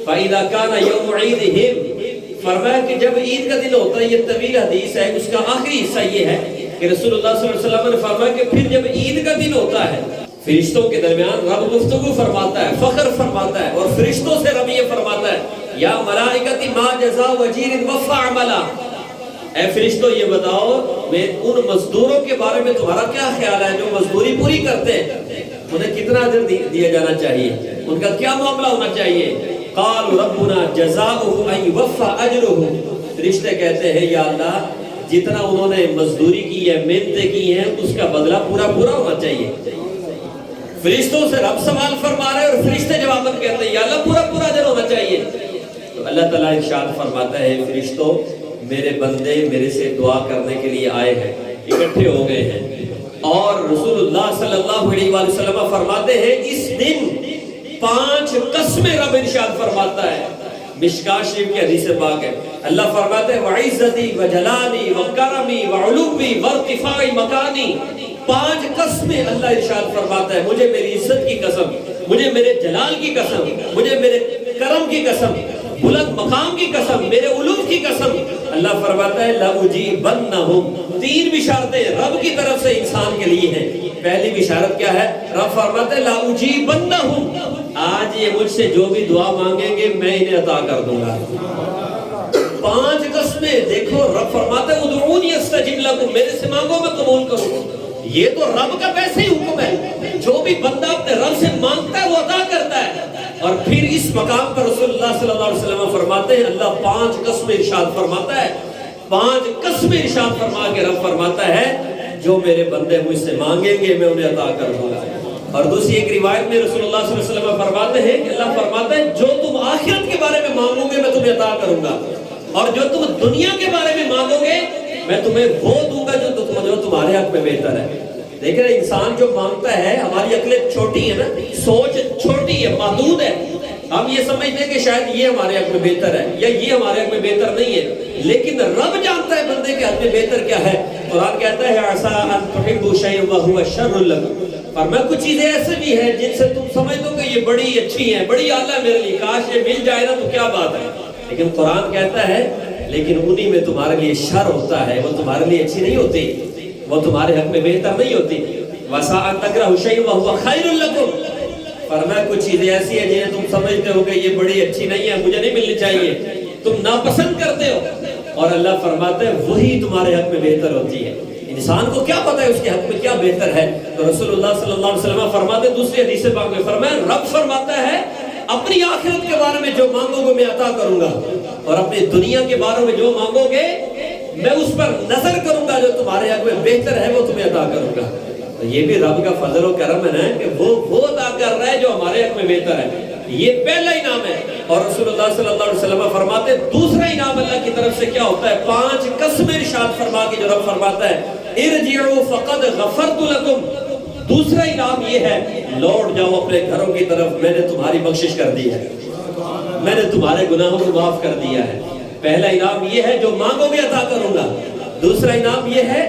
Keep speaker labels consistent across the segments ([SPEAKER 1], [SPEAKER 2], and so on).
[SPEAKER 1] فَإِذَا كَانَ يَوْمُ عِيدِهِمْ، فرمایا کہ جب عید کا دن ہوتا ہے، یہ طویل حدیث ہے، اس کا آخری حصہ یہ ہے کہ رسول اللہ صلی اللہ علیہ وسلم نے فرمایا کہ پھر جب عید کا دن ہوتا ہے، فرشتوں کے درمیان رب گفتگو فرماتا ہے، فخر فرماتا ہے، اور فرشتوں سے رب یہ فرماتا ہے یا ملائکتی ما جزا وجیر وفا عملا، اے فرشتوں یہ بتاؤ میں ان مزدوروں کے بارے میں تمہارا کیا خیال ہے جو مزدوری پوری کرتے ہیں، انہیں کتنا اجر دیا جانا چاہیے، ان کا کیا معاملہ ہونا چاہیے؟ قالوا ربنا جزاؤہ ان یوفا اجرہ، فرشتے کہتے ہیں یا اللہ جتنا انہوں نے مزدوری کی ہے، محنتیں کی ہیں، اس کا بدلہ پورا ہونا چاہیے۔ فرشتوں سے رب سوال فرما رہے ہیں اور فرشتے جواباً کہتے ہیں یا اللہ پورا اجر ہونا چاہیے۔ تو اللہ تعالیٰ ارشاد فرماتا ہے فرشتوں میرے بندے میرے سے دعا کرنے کے لیے آئے ہیں، اکٹھے ہو گئے ہیں، اور رسول اللہ صلی اللہ علیہ وآلہ وسلم فرماتے ہیں اس دن 5 قسمیں رب ارشاد فرماتا ہے، مشکاہ شریف کی حدیث پاک ہے، اللہ فرماتے ہیں وَعِزَّتِي وَجَلَالِي وَكَرَمِي وَعُلُوِّي وَارْتِفَاعِ مَكَانِي، 5 قسمیں اللہ ارشاد فرماتا ہے، مجھے میری عزت کی قسم، مجھے میرے جلال کی قسم، مجھے میرے کرم کی قسم، بلند مقام کی قسم، میرے علوم کی قسم، اللہ فرماتا ہے لَأُجِيبَنَّهُمْ، 3 بشارتیں رب کی طرف سے انسان کے لیے ہیں۔ پہلی بشارت کیا ہے؟ رب فرماتا ہے لَأُجِيبَنَّهُمْ، آج یہ مجھ سے جو بھی دعا مانگیں گے میں انہیں عطا کر دوں گا۔ 5 قسمیں دیکھو، رب فرماتا ہے ادعونی استجب لکم، میرے سے مانگو میں قبول کروں۔ یہ تو رب کا ویسے ہی حکم ہے، جو بھی بندہ اپنے رب سے مانگتا ہے وہ عطا کرتا ہے۔ اور پھر اس مقام پر رسول اللہ صلی اللہ علیہ وسلم فرماتے ہیں اللہ 5 قسمیں ارشاد فرماتا ہے، 5 قسمیں ارشاد فرما کے رب فرماتا ہے جو میرے بندے مجھ سے مانگیں گے میں انہیں عطا کر دوں گا۔ اور دوسری ایک روایت میں رسول اللہ صلی اللہ علیہ وسلم فرماتے ہیں کہ اللہ فرماتا ہے جو تم آخرت کے بارے میں مانگو گے میں تمہیں عطا کروں گا، اور جو تم دنیا کے بارے میں مانگو گے میں تمہیں وہ دوں گا جو تمہارے حق میں بہتر ہے۔ دیکھ رہے انسان جو مانگتا ہے، ہماری عقلیں چھوٹی ہے نا، سوچ چھوٹی ہے، محدود ہے، ہم یہ سمجھتے ہیں کہ شاید یہ ہمارے حق میں بہتر ہے یا یہ ہمارے حق میں بہتر نہیں ہے، لیکن رب جانتا ہے بندے کے حق میں بہتر کیا ہے۔ قرآن کہتا ہے عسیٰ ان تحبوا شیئا وہو شر لکم، اور میں کچھ چیزیں ایسے بھی ہیں جن سے تم سمجھ دو کہ یہ بڑی اچھی ہیں، بڑی اعلیٰ ہے میرے لیے، کاش یہ مل جائے نا تو کیا بات ہے، لیکن قرآن کہتا ہے لیکن انہی میں تمہارے لیے شر ہوتا ہے، وہ تمہارے لیے اچھی نہیں ہوتی، وہ تمہارے حق میں بہتر نہیں ہوتی۔ وَعَسَىٰ أَن تَكْرَهُوا شَيْئًا وَهُوَ خَيْرٌ لَكُمْ، فرمایا کچھ چیزیں ایسی ہیں جنہیں تم سمجھتے ہو کہ یہ بڑی اچھی نہیں ہے، مجھے نہیں ملنی چاہیے، تم ناپسند کرتے ہو، اور اللہ فرماتا ہے وہی تمہارے حق میں بہتر ہوتی ہے۔ انسان کو کیا پتہ ہے اس کے حق میں کیا بہتر ہے؟ تو رسول اللہ صلی اللہ علیہ وسلم فرماتے، دوسری حدیث پاک میں فرمایا رب فرماتا ہے اپنی آخرت کے بارے میں جو مانگو گے میں عطا کروں گا، اور اپنی دنیا کے بارے میں جو مانگو گے میں اس پر نظر کروں گا، جو تمہارے حق میں بہتر ہے وہ تمہیں عطا کروں گا۔ تو یہ بھی رب کا فضل و کرم ہے کہ وہ عطا کر رہا ہے جو ہمارے حق میں بہتر ہے، یہ پہلا انعام ہے۔ اور رسول اللہ صلی اللہ علیہ وسلم فرماتے دوسرا انعام اللہ کی طرف سے کیا ہوتا ہے؟ 5 قسمیں ارشاد فرما کے جو رب فرماتا ہے ارجعوا فقد غفرت لکم، دوسرا انعام یہ ہے لوٹ جاؤ اپنے گھروں کی طرف، میں نے تمہاری بخشش کر دی ہے، میں نے تمہارے گناہوں کو معاف کر دیا ہے۔ پہلا انعام یہ ہے جو مانگو گے عطا کروں گا، دوسرا انعام یہ ہے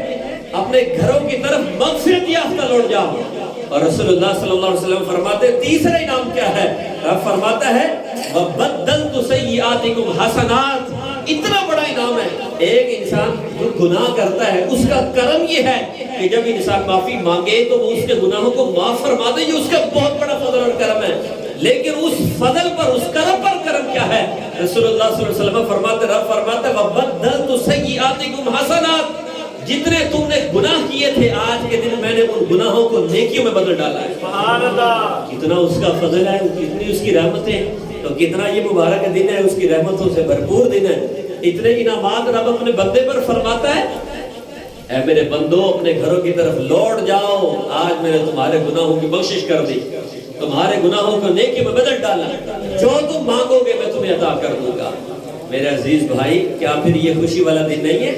[SPEAKER 1] اپنے گھروں کی طرف مغفرت یافتہ لوٹ جاؤ، اور رسول اللہ صلی اللہ علیہ وسلم فرماتے تیسرا انعام کیا ہے؟ رب فرماتا ہے وَبَدَّلْتُ سَيِّئَاتِكُمْ حَسَنَاتٍ، اتنا بڑا انعام ہے۔ ایک انسان جو گناہ کرتا ہے اس کا کرم یہ ہے کہ جب انسان معافی مانگے تو وہ اس کے گناہوں کو معاف فرما دے، یہ اس کا بہت بڑا فضل اور کرم ہے۔ لیکن اس فضل پر، اس کرم پر کرم کیا ہے؟ رسول اللہ صلی اللہ علیہ وسلم فرماتے، رب فرماتے وَبَدَّلْتُ سَيِّئَاتِكُمْ حَسَنَاتٍ، جتنے تم نے گناہ کیے تھے آج کے دن میں نے ان گناہوں کو نیکیوں میں بدل ڈالا ہے۔ سبحان اللہ، کتنا اس کا فضل ہے، کتنی اس کی رحمتیں، تو کتنا یہ مبارک دن ہے، اس کی رحمتوں سے بھرپور دن ہے۔ اتنے انعامات رب اپنے بندے پر فرماتا ہے اے میرے بندو اپنے گھروں کی طرف لوٹ جاؤ، آج میں نے تمہارے گناہوں کی بخشش کر دی، تمہارے گناہوں کو نیکی میں بدل ڈالا، جو تم مانگو گے میں تمہیں عطا کر دوں گا۔ میرے عزیز بھائی، کیا پھر یہ خوشی والا دن نہیں ہے؟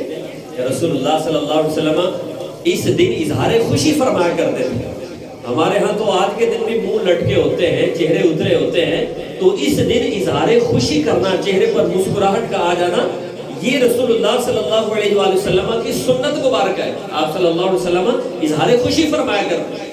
[SPEAKER 1] رسول اللہ صلی اللہ علیہ وسلم اس دن اظہار خوشی فرمایا کرتے تھے۔ ہمارے ہاں تو آج کے دن بھی منہ لٹکے ہوتے ہیں، چہرے اترے ہوتے ہیں، تو اس دن اظہار خوشی کرنا، چہرے پر مسکراہٹ کا آ جانا، یہ رسول اللہ صلی اللہ علیہ وسلم کی سنت مبارک ہے۔ آپ صلی اللہ علیہ وسلم اظہار خوشی فرمایا کرتے ہیں۔